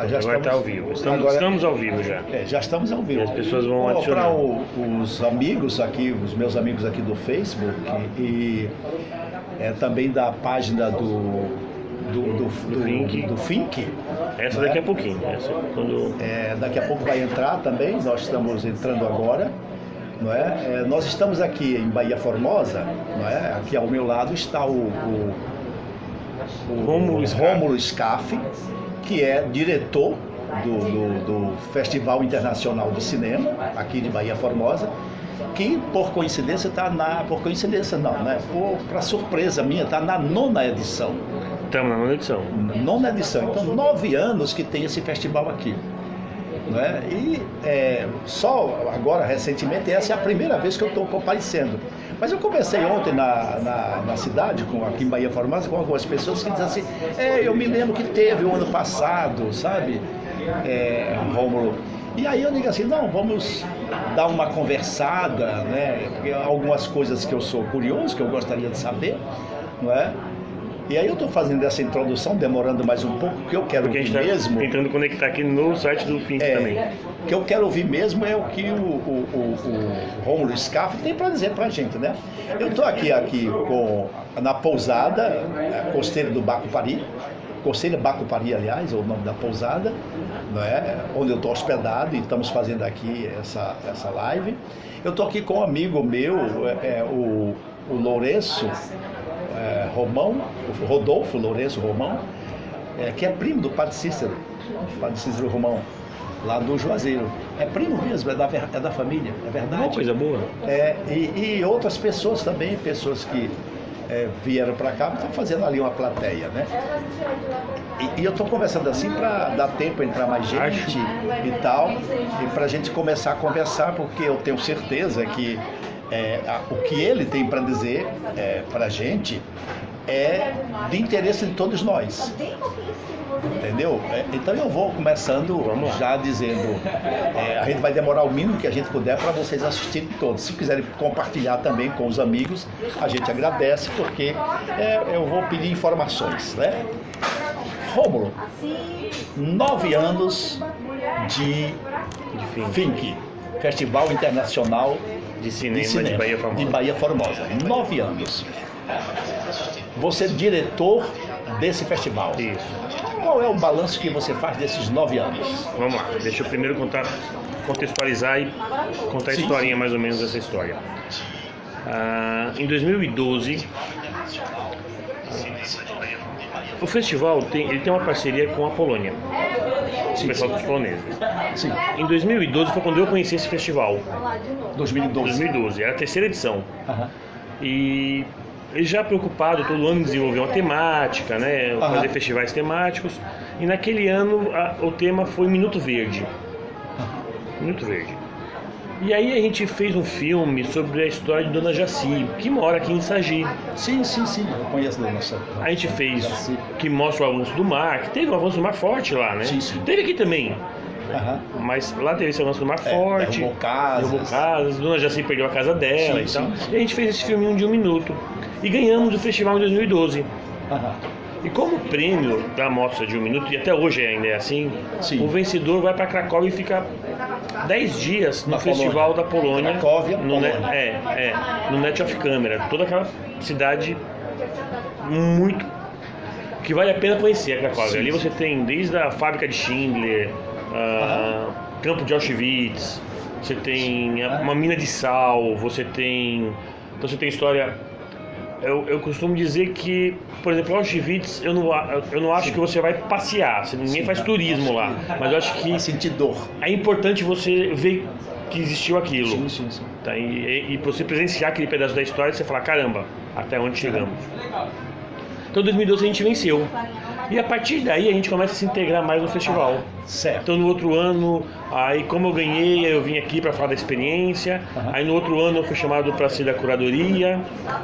Já Agora está ao vivo. Estamos ao vivo já. Já estamos ao vivo. E as pessoas vão adicionar. Para os amigos aqui, os meus amigos aqui do Facebook e também da página do Fink. Essa daqui a pouquinho. Daqui a pouco vai entrar também, nós estamos entrando agora. Não é? Nós estamos aqui em Bahia Formosa, não é? Aqui ao meu lado está o Rômulo Scaff, que é diretor do Festival Internacional de Cinema, aqui de Bahia Formosa, que por coincidência está por coincidência não, né? Para surpresa minha, está na 9ª edição. Estamos na 9ª edição. 9ª edição, então 9 anos que tem esse festival aqui. Né? E só agora, recentemente, essa é a primeira vez que eu estou comparecendo. Mas eu conversei ontem na cidade, aqui em Bahia Formosa, com algumas pessoas que dizem assim, eu me lembro que teve o ano passado, sabe, Rômulo? E aí eu digo assim, não, vamos dar uma conversada, né? Porque algumas coisas que eu sou curioso, que eu gostaria de saber, não é? E aí eu estou fazendo essa introdução, demorando mais um pouco, porque eu quero ouvir mesmo... Porque a gente está tentando conectar aqui no site do Fink também. O que eu quero ouvir mesmo é o que o Rômulo Scaff tem para dizer para a gente, né? Eu estou aqui na pousada, Costeira do Bacupari, Costeira Bacupari, aliás, é o nome da pousada, não é? Onde eu estou hospedado e estamos fazendo aqui essa live. Eu estou aqui com um amigo meu, o Lourenço, Rodolfo Lourenço Romão, que é primo do Padre Cícero Romão, lá do Juazeiro. É primo mesmo, é da família, é verdade. Uma coisa boa. E outras pessoas também, pessoas que vieram para cá, estão fazendo ali uma plateia, né? E eu estou conversando assim para dar tempo para entrar mais gente e tal, e para a gente começar a conversar, porque eu tenho certeza que o que ele tem para dizer para a gente é de interesse de todos nós, entendeu? Então eu vou começando já dizendo, a gente vai demorar o mínimo que a gente puder para vocês assistirem todos. Se quiserem compartilhar também com os amigos, a gente agradece, porque eu vou pedir informações, né? Rômulo, 9 anos de Fink, Festival Internacional de Cinema de Bahia Formosa. 9 anos. Você é diretor desse festival. Isso. Qual é o balanço que você faz desses 9 anos? Vamos lá, deixa eu primeiro contextualizar e contar a historinha mais ou menos dessa história. Em 2012, o festival tem uma parceria com a Polônia, o pessoal dos poloneses. Sim. Em 2012 foi quando eu conheci esse festival. 2012, era a 3ª edição. E ele já preocupado todo ano em desenvolver uma temática, né? Fazer festivais temáticos. E naquele ano o tema foi Minuto Verde. Minuto Verde. E aí a gente fez um filme sobre a história de Dona Jaci, que mora aqui em Sagi. Sim, eu conheço a Dona Jaci. A gente fez, que mostra o avanço do mar, que teve um avanço do mar forte lá, né? Sim. Teve aqui também. Mas lá teve esse avanço do mar forte. Derrubou casas. Dona Jaci perdeu a casa dela e tal. E a gente fez esse filminho de 1 minuto. E ganhamos o festival em 2012. E como prêmio da mostra de 1 minuto, e até hoje ainda é assim, o vencedor vai para Cracóvia e fica 10 dias no Festival da Polônia, Cracóvia, no Net of Camera, toda aquela cidade muito que vale a pena conhecer a Cracóvia. Ali você tem desde a fábrica de Schindler, campo de Auschwitz, você tem uma mina de sal, você tem história. Eu costumo dizer que, por exemplo, Auschwitz, eu não acho que você vai passear, ninguém faz turismo lá, mas eu acho que sentir dor. É importante você ver que existiu aquilo. Sim. Tá? E você presenciar aquele pedaço da história, você fala, caramba, até onde chegamos. Então, em 2012 a gente venceu. E a partir daí a gente começa a se integrar mais no festival. Certo. Então no outro ano, aí como eu ganhei, eu vim aqui para falar da experiência. Aí no outro ano eu fui chamado para ser da curadoria.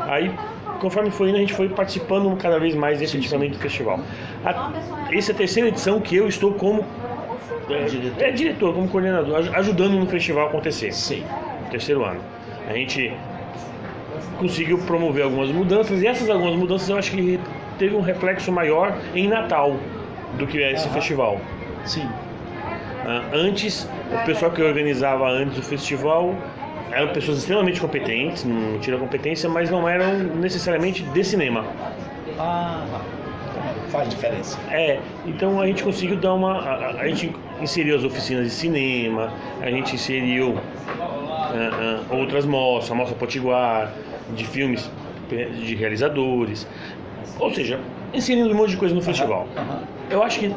Aí conforme foi indo, a gente foi participando cada vez mais efetivamente do festival. Essa é a 3ª edição que eu estou como diretor, como coordenador, ajudando no festival acontecer. Sim. No 3º ano. A gente conseguiu promover algumas mudanças, e essas algumas mudanças eu acho que teve um reflexo maior em Natal. do que é esse festival. Sim. Antes, o pessoal que organizava antes o festival eram pessoas extremamente competentes, não tinham competência, mas não eram necessariamente de cinema. Faz diferença. Então a gente conseguiu dar a gente inseriu as oficinas de cinema, a gente inseriu outras mostras, a Mostra Potiguar, de filmes de realizadores, ou seja, inserindo um monte de coisa no festival. Eu acho que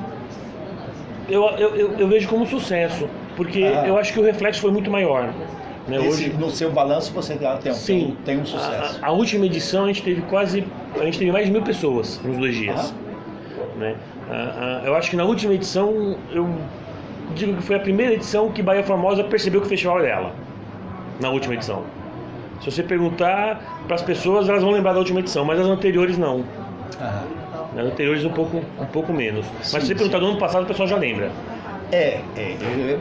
eu vejo como sucesso, porque eu acho que o reflexo foi muito maior. Né? Hoje, no seu balanço você tem um sucesso. A última edição a gente teve mais de 1.000 pessoas nos 2 dias. Né? Eu acho que na última edição, eu digo que foi a primeira edição que Bahia Formosa percebeu que o festival é dela. Na última edição. Se você perguntar para as pessoas, elas vão lembrar da última edição, mas as anteriores não. As anteriores um pouco menos. Mas se você perguntar do ano passado, o pessoal já lembra. É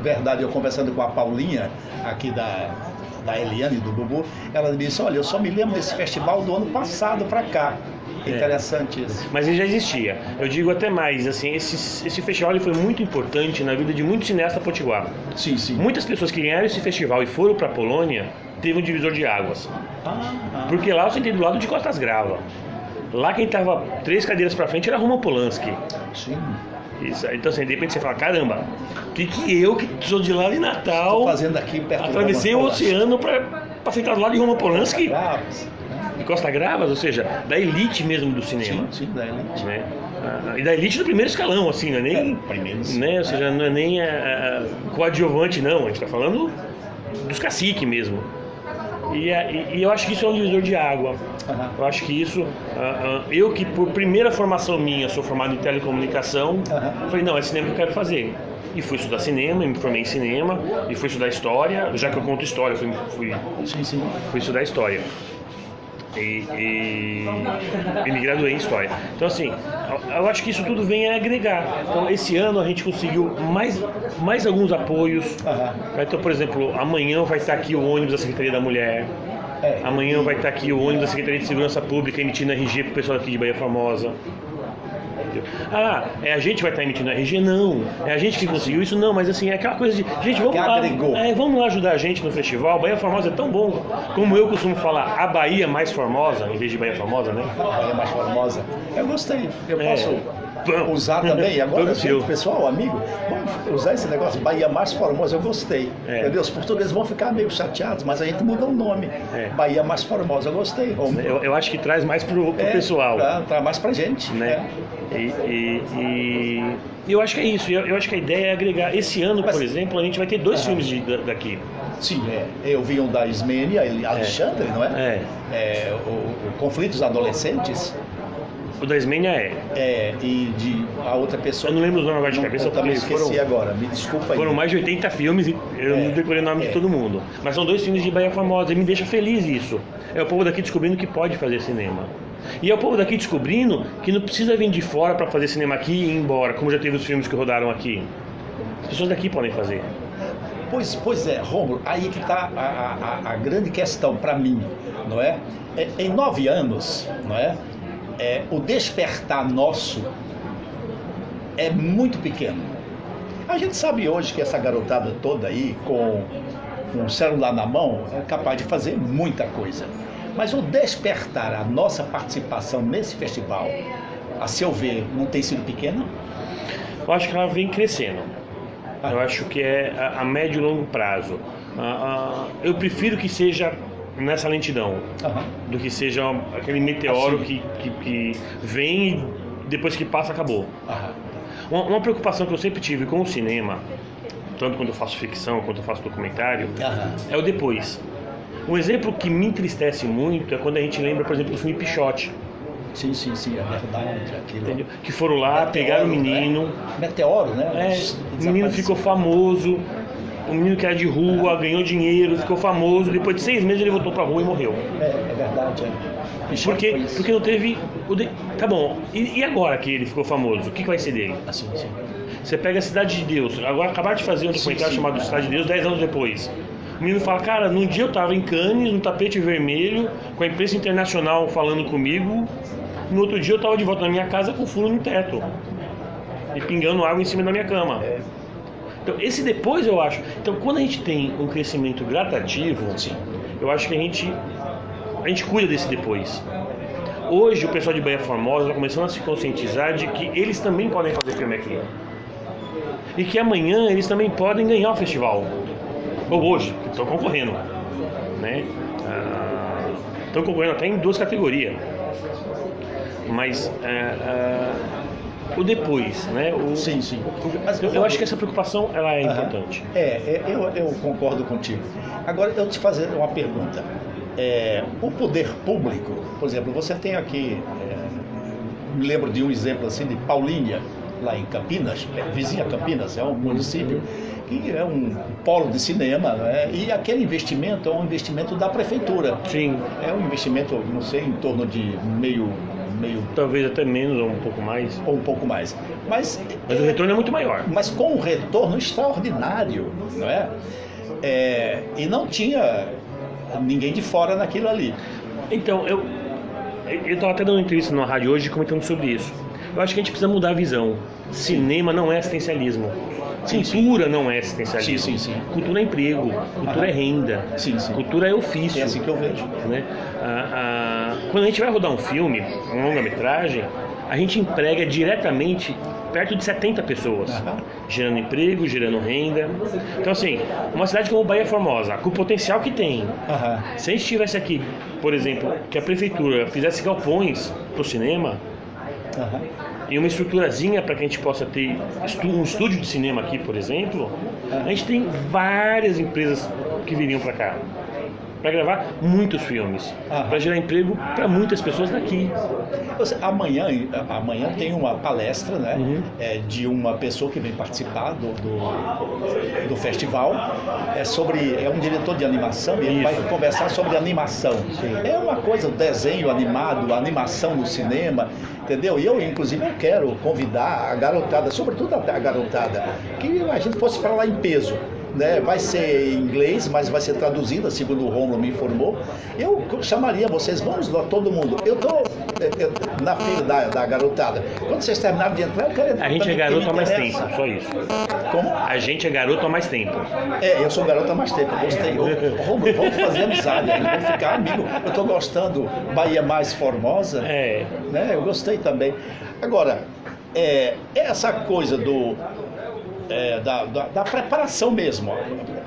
verdade. Eu conversando com a Paulinha, aqui da Eliane, do Bubu, ela me disse, olha, eu só me lembro desse festival do ano passado para cá. Interessante isso. Mas ele já existia. Eu digo até mais, assim, esse festival ele foi muito importante na vida de muitos cineastas potiguar. Sim. Muitas pessoas que ganharam esse festival e foram para a Polônia, teve um divisor de águas. Porque lá eu sentei do lado de Costas Grava. Lá quem estava 3 cadeiras para frente era Roman Polanski. Sim. Isso. Então assim, de repente você fala, caramba, que eu que sou de lá de Natal, estou fazendo aqui perto atravessei o oceano para sentar do lado de Roman Polanski. De Costa Gravas, ou seja, da elite mesmo do cinema. Sim, da elite. Né? E da elite do primeiro escalão, assim, não é nem. Né? Ou seja, não é nem coadjuvante, não. A gente está falando dos caciques mesmo. E eu acho que isso é um divisor de água. Eu acho que isso. Eu, que por primeira formação minha, sou formado em telecomunicação, falei, não, é cinema que eu quero fazer. E fui estudar cinema, me formei em cinema, e fui estudar história, já que eu conto história, fui estudar história. E me graduei em História. Então assim, eu acho que isso tudo vem a agregar. Então esse ano a gente conseguiu mais alguns apoios. Então, por exemplo, amanhã vai estar aqui o ônibus da Secretaria da Mulher. Amanhã vai estar aqui o ônibus da Secretaria de Segurança Pública emitindo RG para o pessoal aqui de Bahia Formosa. A gente vai estar emitindo RG? Não. É a gente que conseguiu isso? Não, mas assim, é aquela coisa de, gente, vamos lá ajudar a gente no festival. Bahia Formosa é tão bom. Como eu costumo falar, a Bahia mais formosa, em vez de Bahia Formosa, né? Bahia mais formosa. Eu gostei. Eu posso usar também. Agora, gente, pessoal, amigo, vamos usar esse negócio, Bahia mais formosa. Eu gostei. Entendeu? Os portugueses vão ficar meio chateados, mas a gente muda o nome. Bahia mais formosa, eu gostei. Eu acho que traz mais pro pessoal. Traz mais pra gente. Né? E eu acho que é isso. Eu acho que a ideia é agregar. Esse ano, por exemplo, a gente vai ter 2 filmes daqui. Sim, eu vi um da Ismênia, Alexandre, não é? O Conflitos Adolescentes. O da Ismênia e de a outra pessoa. Eu não lembro o nome agora de cabeça. Eu também esqueci agora, me desculpa aí. Foram mais de 80 filmes e eu não decorei o nome de todo mundo. Mas são 2 filmes de Bahia Formosa e me deixa feliz isso. É o povo daqui descobrindo que pode fazer cinema. E é o povo daqui descobrindo que não precisa vir de fora para fazer cinema aqui e ir embora, como já teve os filmes que rodaram aqui. As pessoas daqui podem fazer. Pois é, Rômulo, aí que está a grande questão para mim, não é? Em 9 anos, não é? O despertar nosso é muito pequeno. A gente sabe hoje que essa garotada toda aí, com um celular na mão, é capaz de fazer muita coisa. Mas o despertar, a nossa participação nesse festival, a seu ver, não tem sido pequena? Eu acho que ela vem crescendo. Eu acho que é a médio e longo prazo. Eu prefiro que seja nessa lentidão, do que seja aquele meteoro que vem e depois que passa, acabou. Uma preocupação que eu sempre tive com o cinema, tanto quando eu faço ficção quanto eu faço documentário, é o depois. Um exemplo que me entristece muito é quando a gente lembra, por exemplo, do filme Pichote. Sim, é verdade. Aquilo. Que foram lá, pegaram o menino. Né? Meteoro, né? O menino ficou famoso. O menino que era de rua, ganhou dinheiro, ficou famoso. Depois de 6 meses ele voltou pra rua e morreu. É verdade. Porque não teve. Tá bom, e agora que ele ficou famoso? O que vai ser dele? Sim. Você pega a Cidade de Deus. Agora acabaram de fazer um documentário chamado Cidade de Deus 10 anos depois. O menino fala, cara, num dia eu tava em Cannes, no tapete vermelho, com a imprensa internacional falando comigo. No outro dia eu tava de volta na minha casa com furo no teto. e pingando água em cima da minha cama. Então, esse depois eu acho. Então, quando a gente tem um crescimento gradativo, eu acho que a gente cuida desse depois. Hoje, o pessoal de Baía Formosa está começando a se conscientizar de que eles também podem fazer filme aqui. E que amanhã eles também podem ganhar o festival. Ou hoje, que estão concorrendo. Né? Estão concorrendo até em 2 categorias. Mas o depois, né? Sim. Mas eu acho que essa preocupação ela é importante. Eu concordo contigo. Agora, eu te fazer uma pergunta. O poder público, por exemplo, você tem aqui, me lembro de um exemplo assim de Paulínia, lá em Campinas, vizinha Campinas, é um município que é um polo de cinema, né? E aquele investimento é um investimento da prefeitura. Sim. É um investimento, não sei, em torno de meio talvez até menos ou um pouco mais. Ou um pouco mais. Mas o retorno é muito maior. Mas com um retorno extraordinário, não é? E não tinha ninguém de fora naquilo ali. Então, eu estava até dando uma entrevista na rádio hoje comentando sobre isso. Eu acho que a gente precisa mudar a visão. Cinema não é assistencialismo. Cultura não é assistencialismo. Sim. Cultura é emprego, cultura é renda, cultura é ofício. É assim que eu vejo. Né? Quando a gente vai rodar um filme, uma longa-metragem, a gente emprega diretamente perto de 70 pessoas, gerando emprego, gerando renda. Então, assim, uma cidade como Baía Formosa, com o potencial que tem, se a gente tivesse aqui, por exemplo, que a prefeitura fizesse galpões para o cinema, e uma estruturazinha para que a gente possa ter um estúdio de cinema aqui, por exemplo, a gente tem várias empresas que viriam para cá para gravar muitos filmes, para gerar emprego para muitas pessoas daqui. Amanhã tem uma palestra, né, de uma pessoa que vem participar do festival, é um diretor de animação, e ele vai conversar sobre animação. É uma coisa, desenho animado, animação no cinema, entendeu? E eu, inclusive, eu quero convidar a garotada, sobretudo a garotada, que a gente fosse para lá em peso. Né? Vai ser em inglês, mas vai ser traduzida, segundo o Romulo me informou. Eu chamaria vocês, vamos lá, todo mundo. Eu estou na fila da garotada. Quando vocês terminarem de entrar, eu quero entrar. A gente é garoto há mais tempo, só isso. Como? A gente é garoto há mais tempo. Eu sou garoto há mais tempo, gostei. Romulo, vamos fazer amizade, vamos ficar amigo. Eu estou gostando, Bahia mais Formosa. Né? Eu gostei também. Agora, essa coisa da preparação mesmo.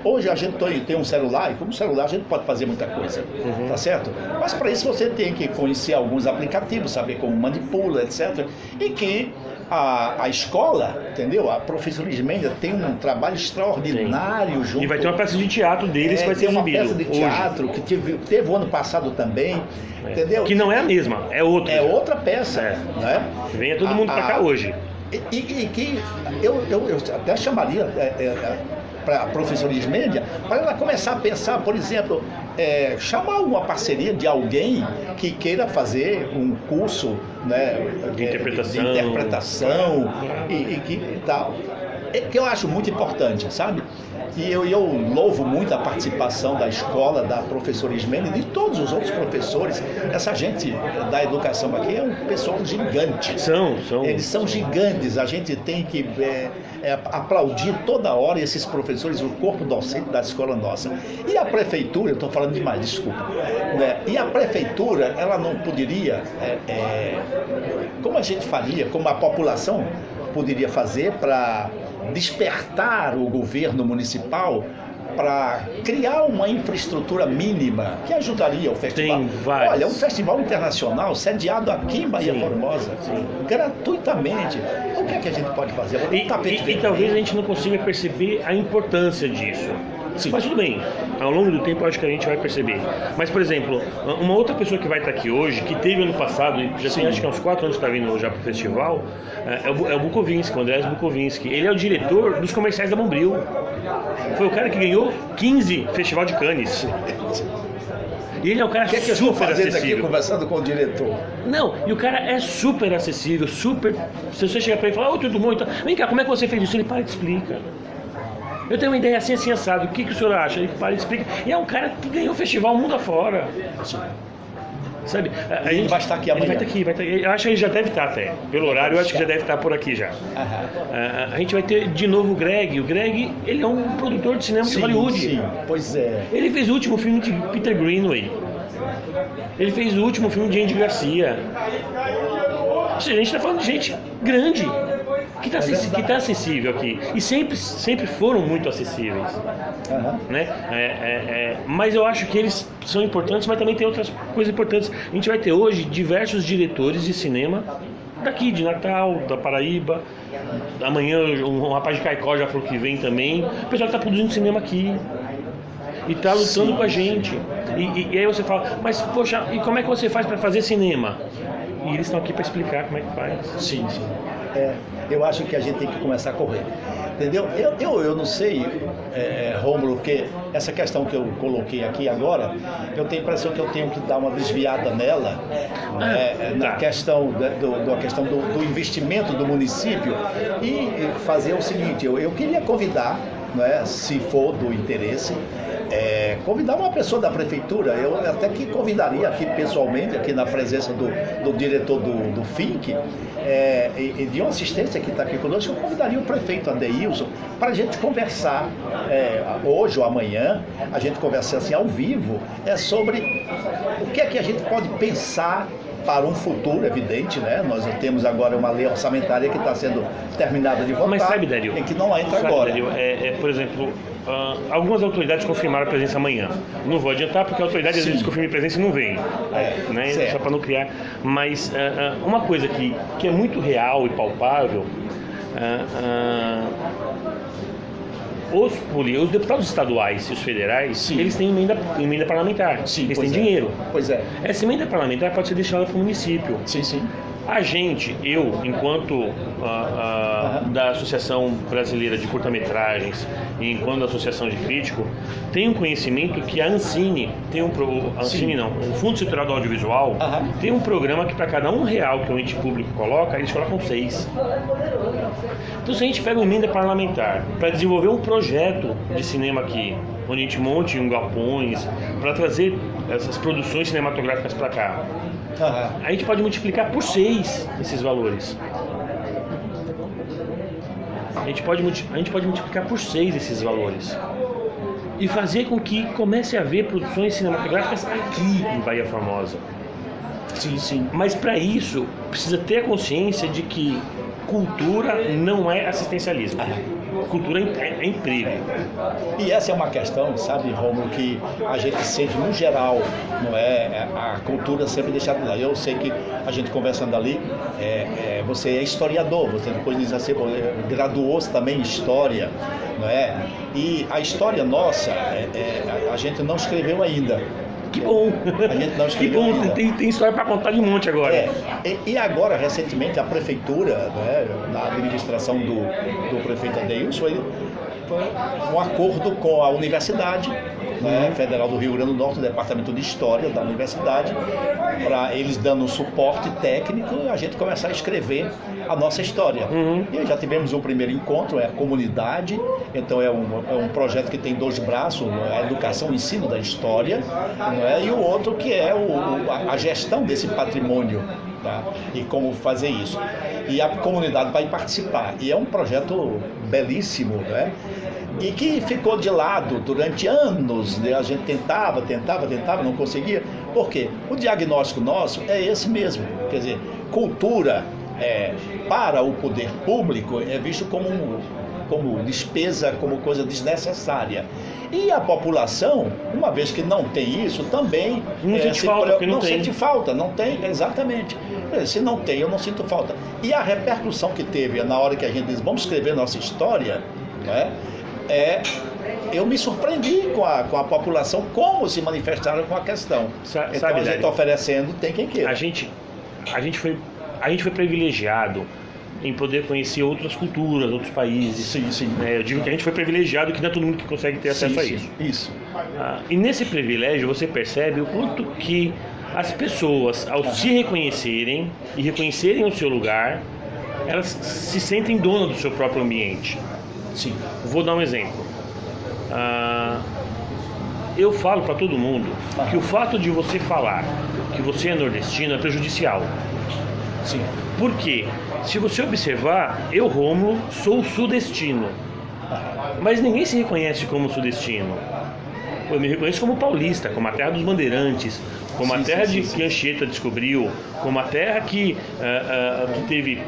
Hoje a gente tem um celular, e com o celular a gente pode fazer muita coisa, tá certo? Mas para isso você tem que conhecer alguns aplicativos, saber como manipula, etc. E que a escola, entendeu? A professora Ismênia tem um trabalho extraordinário junto. E vai ter uma peça de teatro deles que vai ser exibida. Uma peça de teatro hoje. Que teve o ano passado também, entendeu? Que não é a mesma, é outra. É outra peça, né? Venha todo mundo para cá hoje. E que eu até chamaria para a professora Ismênia para ela começar a pensar, por exemplo, chamar uma parceria de alguém que queira fazer um curso, né, de interpretação, e que tal. Que eu acho muito importante, sabe? E eu louvo muito a participação da escola, da professora Ismênia e de todos os outros professores. Essa gente da educação aqui é um pessoal gigante. Eles são gigantes. A gente tem que aplaudir toda hora esses professores, o corpo docente da escola nossa. E a prefeitura, eu estou falando demais, desculpa. Né? E a prefeitura, ela não poderia, como a gente faria, como a população poderia fazer para despertar o governo municipal para criar uma infraestrutura mínima que ajudaria o festival. Tem vários. Olha, um festival internacional sediado aqui em Baía Formosa, gratuitamente. O que é que a gente pode fazer? E talvez a gente não consiga perceber a importância disso. Mas tudo bem, ao longo do tempo eu acho que a gente vai perceber. Mas, por exemplo, uma outra pessoa que vai estar aqui hoje, que teve ano passado, já tem acho que há uns 4 anos que está vindo já para o festival, é o Bukovinski, o Andrés Bukovinski. Ele é o diretor dos comerciais da Bombril. Foi o cara que ganhou 15 Festival de Cannes. E ele é um cara super acessível. Aqui conversando com o diretor. Não, e o cara é super acessível, super. Se você chegar para ele e falar, tudo bom, então, vem cá, como é que você fez isso? Ele para e te explica. Eu tenho uma ideia assim, assim, assado. O que o senhor acha? Ele para e explica. E é um cara que ganhou o festival mundo afora. sabe? Ele vai estar aqui amanhã. Ele vai estar aqui. Eu acho que ele já deve estar até. Pelo horário, eu acho que já deve estar por aqui já. A gente vai ter de novo o Greg. O Greg, ele é um produtor de cinema de Hollywood. Sim, pois é. Ele fez o último filme de Peter Greenaway. Ele fez o último filme de Andy Garcia. A gente está falando de gente grande, que está acessível aqui. E sempre foram muito acessíveis. Né? Mas eu acho que eles são importantes, mas também tem outras coisas importantes. A gente vai ter hoje diversos diretores de cinema daqui, de Natal, da Paraíba. Amanhã um rapaz de Caicó já falou que vem também. O pessoal está produzindo cinema aqui. E está lutando com a gente. E aí você fala, mas poxa, e como é que você faz para fazer cinema? E eles estão aqui para explicar como é que faz. Sim. Eu acho que a gente tem que começar a correr. Entendeu? Eu não sei, Rômulo, porque essa questão que eu coloquei aqui agora, eu tenho a impressão que eu tenho que dar uma desviada nela, na questão do investimento do município e fazer o seguinte, eu queria convidar, se for do interesse, convidar uma pessoa da prefeitura. Eu até que convidaria aqui pessoalmente, aqui na presença do diretor do FINC, e de uma assistência que está aqui conosco, eu convidaria o prefeito Adeilson para a gente conversar hoje ou amanhã, a gente conversar assim ao vivo, sobre o que é que a gente pode pensar para um futuro, evidente, né? Nós temos agora uma lei orçamentária que está sendo terminada de votar. Mas sabe, Dario, em que não entra agora. Dario, por exemplo, algumas autoridades confirmaram a presença amanhã. Não vou adiantar porque a autoridade às vezes confirma a presença e não vem, né? Só para não criar. Mas uma coisa que é muito real e palpável, os deputados estaduais e os federais, eles têm emenda parlamentar, eles têm dinheiro. Pois é. Essa emenda parlamentar pode ser destinada para o município. Sim. A gente, enquanto da Associação Brasileira de Curta-Metragens e enquanto da Associação de Crítico, tem um conhecimento que a Ancine tem o Fundo Setorial do Audiovisual tem um programa que para cada R$1 que o ente público coloca, eles colocam 6. Então se a gente pega uma emenda parlamentar para desenvolver um projeto de cinema aqui, onde a gente monte galpões, para trazer essas produções cinematográficas para cá, a gente pode multiplicar por 6 esses valores. A gente pode multiplicar por 6 esses valores e fazer com que comece a haver produções cinematográficas aqui em Bahia Formosa. Sim. Mas para isso precisa ter a consciência de que cultura não é assistencialismo. Cultura é emprego. E essa é uma questão, sabe, Rômulo, que a gente sente no geral, não é? A cultura sempre deixada de lado. Eu sei que a gente conversando ali, você é historiador, você depois diz assim, graduou-se também em história, não é? E a história nossa, a gente não escreveu ainda. Que bom! A gente não escreveu que bom, tem história para contar de monte agora. E agora, recentemente, a prefeitura, na administração do prefeito Adeilson, ele foi um acordo com a Universidade Federal do Rio Grande do Norte, o Departamento de História da Universidade, para eles dando suporte técnico e a gente começar a escrever a nossa história. E já tivemos um primeiro encontro, a comunidade, então é um projeto que tem 2 braços, a educação, o ensino da história, e o outro que é a gestão desse patrimônio. E como fazer isso. E a comunidade vai participar. E é um projeto belíssimo, e que ficou de lado durante anos. A gente tentava, não conseguia. Por quê? O diagnóstico nosso é esse mesmo. Quer dizer, cultura para o poder público é visto como despesa, como coisa desnecessária. E a população, uma vez que não tem isso, também sente falta, não tem, exatamente. Se não tem, eu não sinto falta. E a repercussão que teve na hora que a gente diz, vamos escrever nossa história, eu me surpreendi com a população, como se manifestaram com a questão. Então a gente está oferecendo, tem quem queira. A gente foi privilegiado em poder conhecer outras culturas, outros países. Sim. Eu digo que a gente foi privilegiado, que não é todo mundo que consegue ter acesso a isso. Isso. E nesse privilégio você percebe o quanto que as pessoas, ao se reconhecerem e reconhecerem o seu lugar, elas se sentem donas do seu próprio ambiente. Sim. Vou dar um exemplo. eu falo para todo mundo que o fato de você falar que você é nordestino é prejudicial. Sim. Por quê? Se você observar, eu, Rômulo, sou sudestino. Mas ninguém se reconhece como sudestino. Eu me reconheço como paulista, como a terra dos bandeirantes, como a terra que Anchieta descobriu, como a terra que teve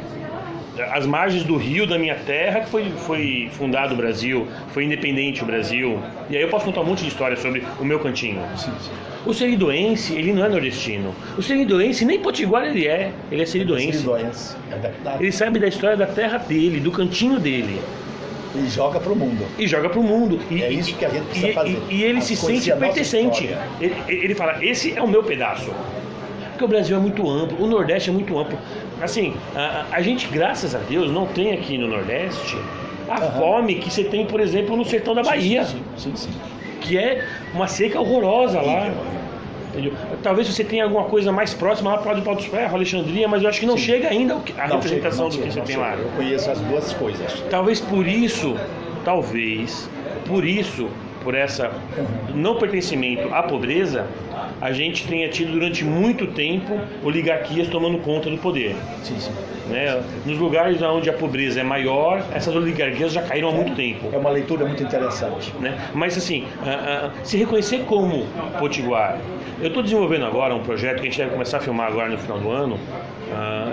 as margens do rio da minha terra, que foi fundado o Brasil, foi independente o Brasil. E aí eu posso contar um monte de história sobre o meu cantinho. O seridóense, ele não é nordestino. O seridóense nem potiguar ele é seridóense. É verdade. Ele sabe da história da terra dele, do cantinho dele. E joga pro mundo. E, é isso que a gente precisa fazer. E ele se sente pertencente. Ele fala, esse é o meu pedaço. Porque o Brasil é muito amplo, o Nordeste é muito amplo. Assim, a gente, graças a Deus, não tem aqui no Nordeste a fome que você tem, por exemplo, no sertão da Bahia. Sim. Que é uma seca horrorosa lá. Entendeu? Talvez você tenha alguma coisa mais próxima lá para o Pau dos Ferros, Alexandria, mas eu acho que não chega ainda a representação do que você tem lá. Eu conheço as duas coisas. Talvez por isso, por essa não pertencimento à pobreza, a gente tenha tido durante muito tempo oligarquias tomando conta do poder. Sim. Né? Nos lugares onde a pobreza é maior, essas oligarquias já caíram há muito tempo. É uma leitura muito interessante. Né? Mas assim, se reconhecer como potiguar. Eu estou desenvolvendo agora um projeto que a gente deve começar a filmar agora no final do ano,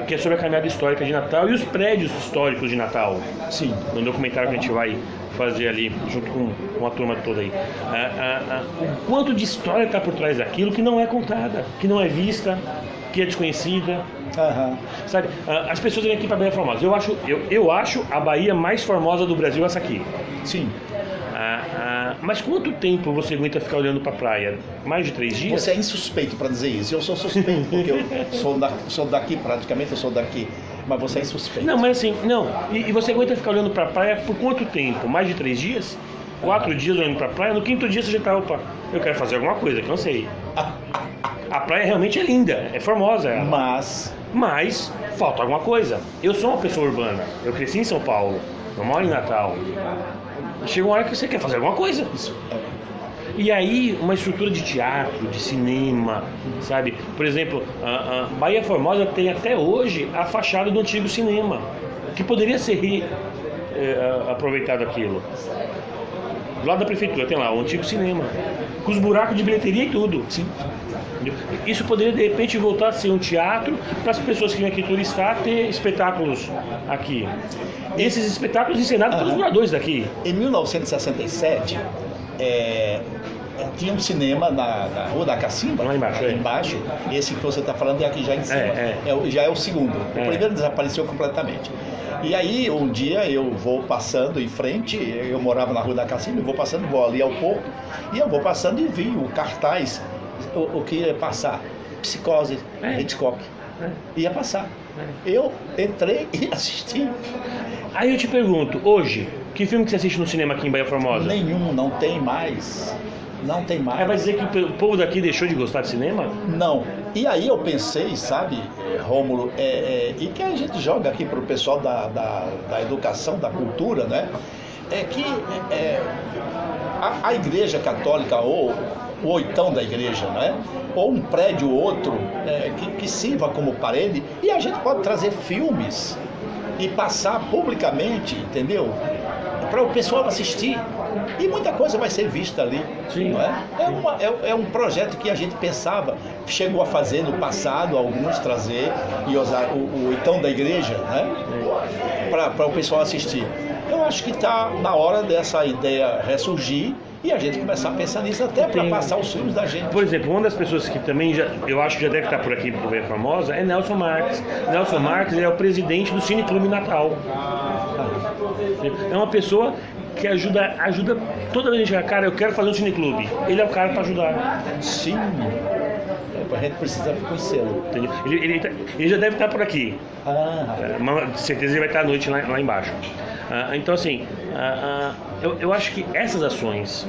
que é sobre a caminhada histórica de Natal e os prédios históricos de Natal. Sim. No documentário que a gente vai fazer ali, junto com a turma toda aí. O quanto de história está por trás daquilo que não é contada, que não é vista, que é desconhecida. Sabe? As pessoas vêm aqui para a Bahia Formosa. Eu acho a Bahia mais formosa do Brasil essa aqui. Sim. Mas quanto tempo você aguenta ficar olhando para a praia? Mais de 3 dias? Você é insuspeito para dizer isso. Eu sou suspeito porque eu sou daqui, praticamente eu sou daqui. Mas você é insuspeito. Não, mas assim, não. E você aguenta ficar olhando para a praia por quanto tempo? Mais de 3 dias? 4 dias olhando para a praia? No 5º dia você já está, opa, eu quero fazer alguma coisa, cansei. A praia realmente é linda, é formosa ela. Mas falta alguma coisa. Eu sou uma pessoa urbana. Eu cresci em São Paulo. Eu moro em Natal. Chega uma hora que você quer fazer alguma coisa. E aí, uma estrutura de teatro, de cinema, sabe? Por exemplo, a Bahia Formosa tem até hoje a fachada do antigo cinema, que poderia ser aproveitado aquilo. Do lado da prefeitura tem lá o antigo cinema, com os buracos de bilheteria e tudo. Sim. Isso poderia de repente voltar a ser um teatro para as pessoas que vêm aqui turistar, ter espetáculos aqui. Esses espetáculos encenados pelos moradores daqui. Em 1967, tinha um cinema na Rua da Cacimba, lá embaixo, embaixo. Esse que você está falando é aqui já em cima. Já é o segundo. O primeiro desapareceu completamente. E aí, um dia eu vou passando em frente, eu morava na Rua da Cacimba, eu vou passando, vou ali ao porto, e eu vou passando e vi o cartaz, o que ia passar? Psicose, Hitchcock. Ia passar. Eu entrei e assisti. Aí eu te pergunto, hoje, que filme que você assiste no cinema aqui em Bahia Formosa? Nenhum, não tem mais. Não tem mais. Vai dizer que o povo daqui deixou de gostar de cinema? Não. E aí eu pensei, sabe, Rômulo, e que a gente joga aqui para o pessoal da educação, da cultura, né? É que a Igreja Católica, ou o oitão da igreja, né? Ou um prédio ou outro que sirva como parede, e a gente pode trazer filmes e passar publicamente, entendeu? Para o pessoal assistir. E muita coisa vai ser vista ali. Sim. Não é? É um projeto que a gente pensava, chegou a fazer no passado, alguns trazer e usar o oitão da igreja, né? Para o pessoal assistir. Eu acho que está na hora dessa ideia ressurgir e a gente começar a pensar nisso até para passar os filmes da gente. Por exemplo, uma das pessoas que também eu acho que já deve estar por aqui por Bahia Formosa é Nelson Marques. Nelson Marques é o presidente do Cine Clube Natal. É uma pessoa que ajuda toda vez que a cara, eu quero fazer um cineclube. Ele é o cara para ajudar. Sim. A gente precisa conhecê-lo. Ele já deve estar por aqui. Com certeza ele vai estar à noite lá embaixo. Então assim, eu acho que essas ações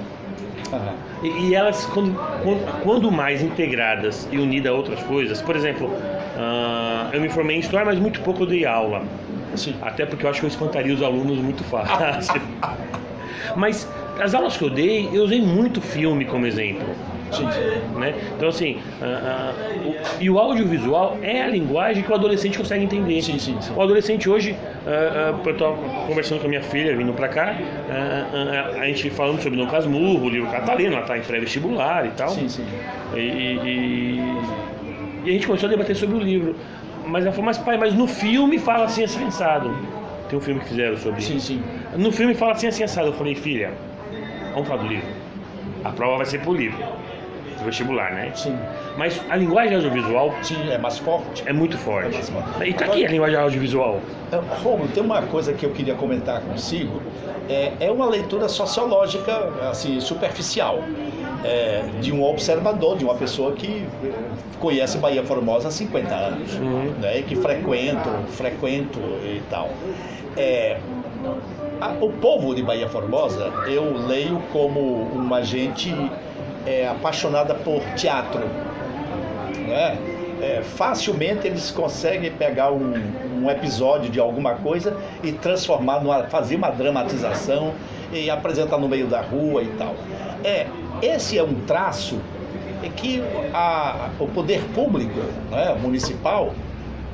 e elas quando mais integradas e unidas a outras coisas, por exemplo, eu me formei em história, mas muito pouco eu dei aula. Sim. Até porque eu acho que eu espantaria os alunos muito fácil. Mas as aulas que eu dei, eu usei muito filme como exemplo. Sim. Né? Então assim, e o audiovisual é a linguagem que o adolescente consegue entender. Sim. O adolescente hoje, eu estou conversando com a minha filha vindo para cá, a gente falando sobre Dom Casmurro, o livro que ela está lendo, ela está em pré-vestibular e tal. Sim. E a gente começou a debater sobre o livro. Mas ela falou, mas pai, mas no filme fala assim assado. Tem um filme que fizeram sobre isso. Sim. No filme fala assim assado. Eu falei, filha, vamos falar do livro. A prova vai ser pro livro. Vestibular, né? Sim. Mas a linguagem audiovisual É mais forte. é muito forte. mais forte. E tá aqui a linguagem audiovisual. Romulo, tem uma coisa que eu queria comentar consigo. É uma leitura sociológica, assim, superficial. De um observador, de uma pessoa que conhece Bahia Formosa há 50 anos, né? E que frequento e tal. O povo de Bahia Formosa, eu leio como uma gente apaixonada por teatro, né? Facilmente eles conseguem pegar um episódio de alguma coisa e transformar, fazer uma dramatização e apresentar no meio da rua e tal. Esse é um traço que o poder público, né, municipal,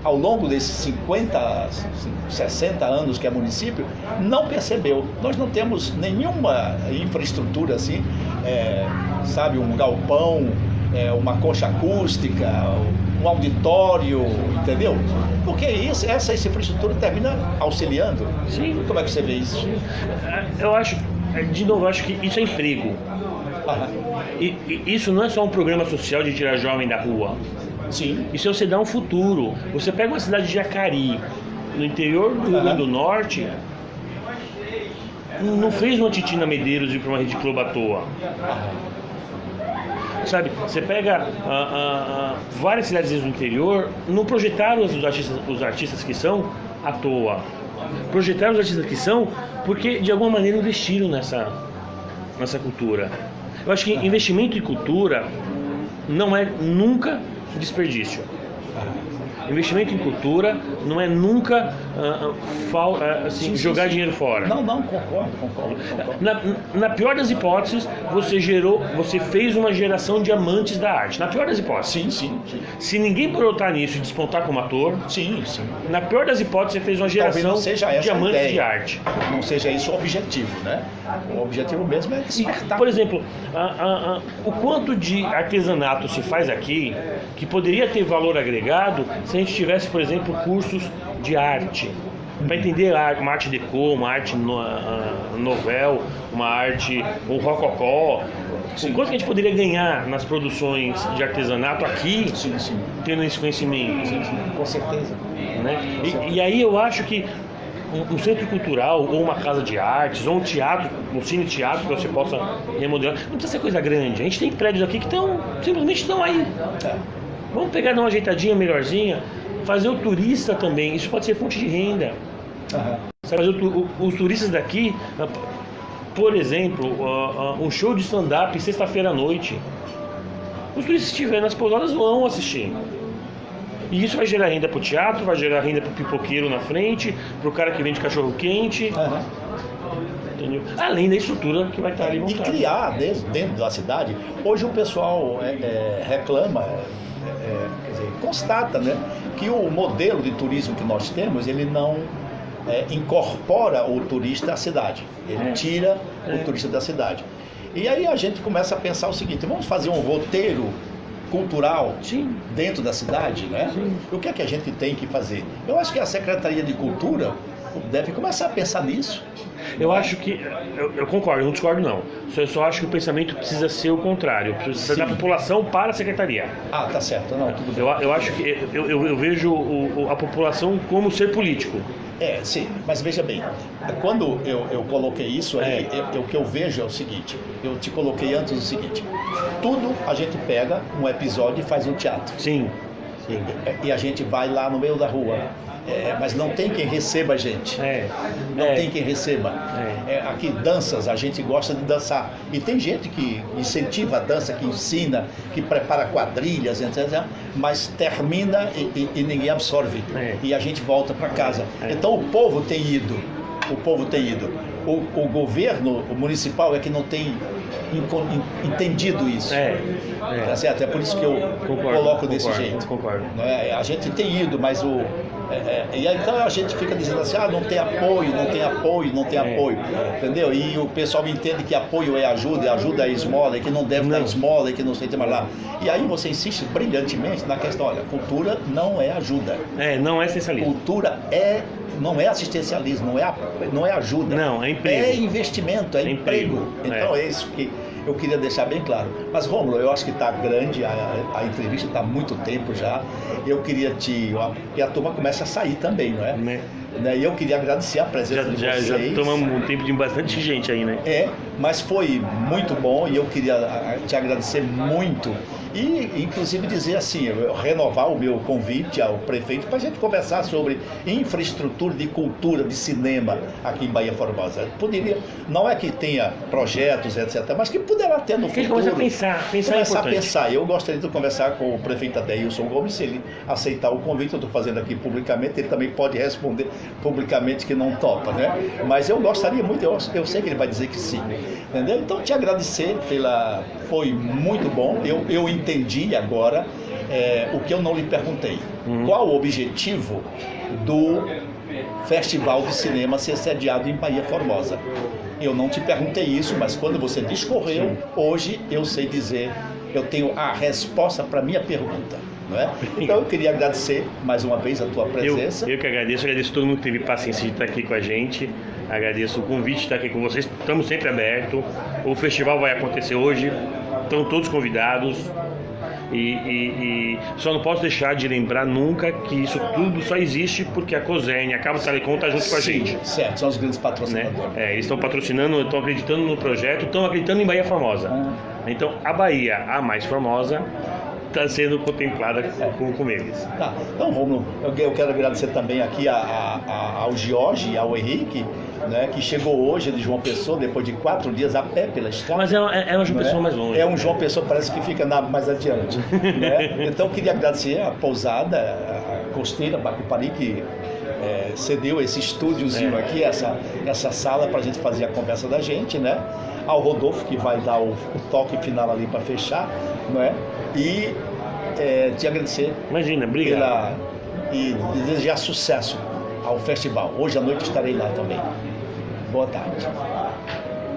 ao longo desses 50, 60 anos que é município, não percebeu. Nós não temos nenhuma infraestrutura assim, sabe, um galpão, uma concha acústica, um auditório, entendeu? Porque essa infraestrutura termina auxiliando. Sim. Como é que você vê isso? Eu acho, de novo, eu acho que isso é emprego. E isso não é só um programa social de tirar jovem da rua. Sim. Isso é você dar um futuro. Você pega uma cidade de Jacari, no interior do Rio Grande do Norte, não fez uma Titina Medeiros ir para uma Rede Globo à toa. Sabe, você pega várias cidades do interior, não projetaram os artistas que são à toa. Projetaram os artistas que são porque de alguma maneira investiram nessa cultura. Eu acho que investimento em cultura não é nunca desperdício. Investimento em cultura não é nunca assim, jogar dinheiro fora. Não, concordo. Na pior das hipóteses, você fez uma geração de amantes da arte. Na pior das hipóteses. Sim. Se ninguém brotar nisso e despontar como ator, Sim. na pior das hipóteses, você fez uma geração de amantes de arte. Não seja isso o objetivo, né? O objetivo mesmo é despertar. Por exemplo, o quanto de artesanato se faz aqui que poderia ter valor agregado se a gente tivesse, por exemplo, cursos de arte, para entender uma arte decor, uma arte novel, uma arte, um rococó. O quanto que a gente poderia ganhar nas produções de artesanato aqui, tendo esse conhecimento? Sim, com certeza. Né? E aí eu acho que um centro cultural, ou uma casa de artes, ou um teatro, um cine-teatro que você possa remodelar, não precisa ser coisa grande. A gente tem prédios aqui que simplesmente estão aí. Vamos pegar, dar uma ajeitadinha melhorzinha, fazer o turista também, isso pode ser fonte de renda. Fazer os turistas daqui, por exemplo, um show de stand-up sexta-feira à noite. Os turistas que estiverem nas pousadas vão assistir. E isso vai gerar renda para o teatro, vai gerar renda para o pipoqueiro na frente, para o cara que vende cachorro quente. Entendeu? Além da estrutura que vai estar ali montada. E criar dentro da cidade. Hoje o pessoal reclama, quer dizer, constata, né, que o modelo de turismo que nós temos, ele não incorpora o turista à cidade. Ele tira o turista da cidade. E aí a gente começa a pensar o seguinte: vamos fazer um roteiro cultural dentro da cidade, né? O que é que a gente tem que fazer? Eu acho que a Secretaria de Cultura deve começar a pensar nisso. Eu acho que, eu concordo, não discordo não. Eu só acho que o pensamento precisa ser o contrário, precisa da população para a secretaria. Tá certo, não, tudo bem. Eu acho que eu vejo a população como ser político. Sim, mas veja bem, quando eu coloquei isso aí, o que eu vejo é o seguinte: eu te coloquei antes o seguinte: tudo a gente pega um episódio e faz um teatro. Sim. E a gente vai lá no meio da rua mas não tem quem receba a gente. Não tem quem receba. Aqui, danças, a gente gosta de dançar. E tem gente que incentiva a dança, que ensina, que prepara quadrilhas, etc. Mas termina e ninguém absorve. E a gente volta para casa. Então o povo tem ido. O governo municipal é que não tem entendido isso. Tá certo? É por isso que eu coloco desse jeito. Concordo. A gente tem ido, mas e aí então a gente fica dizendo assim, não tem apoio, entendeu? E o pessoal entende que apoio é ajuda, e ajuda é esmola, e que não deve dar esmola, e que não sei o que mais lá. E aí você insiste brilhantemente na questão, olha, cultura não é ajuda. Não é assistencialismo. Cultura não é assistencialismo, não é ajuda. Não, é emprego. É investimento, é emprego. Então é isso que eu queria deixar bem claro. Mas, Rômulo, eu acho que está grande, a entrevista está há muito tempo já. Eu queria e a turma começa a sair também, não é? E eu queria agradecer a presença de vocês. Já tomamos um tempo de bastante gente aí, né? Mas foi muito bom e eu queria te agradecer muito. E, inclusive, dizer assim, renovar o meu convite ao prefeito para a gente conversar sobre infraestrutura de cultura, de cinema aqui em Bahia Formosa. Poderia, não é que tenha projetos, etc., mas que poderá ter no futuro. Começar a pensar. Eu gostaria de conversar com o prefeito Adeilson Gomes, se ele aceitar o convite, eu estou fazendo aqui publicamente, ele também pode responder publicamente que não topa, né? Mas eu gostaria muito, eu sei que ele vai dizer que sim, entendeu? Então, te agradecer foi muito bom, eu entendi agora o que eu não lhe perguntei. Qual o objetivo do Festival de Cinema ser sediado em Bahia Formosa? Eu não te perguntei isso, mas quando você discorreu, hoje eu sei dizer, eu tenho a resposta para a minha pergunta. Não é? Então eu queria agradecer mais uma vez a tua presença. Eu que agradeço todo mundo que teve paciência de estar aqui com a gente. Agradeço o convite de estar aqui com vocês. Estamos sempre abertos. O festival vai acontecer hoje. Estão todos convidados. E só não posso deixar de lembrar nunca que isso tudo só existe porque a COSERN, a Cabo Telecom está junto com a gente. Certo, são os grandes patrocinadores. Eles estão patrocinando, estão acreditando no projeto, estão acreditando em Bahia Formosa. Então a Bahia, a mais famosa, está sendo contemplada com eles. Tá. Então, Rômulo, eu quero agradecer também aqui ao Jorge e ao Henrique, né, que chegou hoje de João Pessoa, depois de 4 dias a pé pela estrada. Mas é um João Pessoa mais longe. É um João Pessoa, parece que fica mais adiante. Né? Então, eu queria agradecer a pousada, a Costeira Bacupari, que cedeu esse estúdiozinho aqui, essa sala para a gente fazer a conversa da gente, né? Ao Rodolfo, que vai dar o toque final ali para fechar, não é? E te agradecer. Imagina, obrigado. E desejar sucesso ao festival. Hoje à noite estarei lá também. Boa tarde.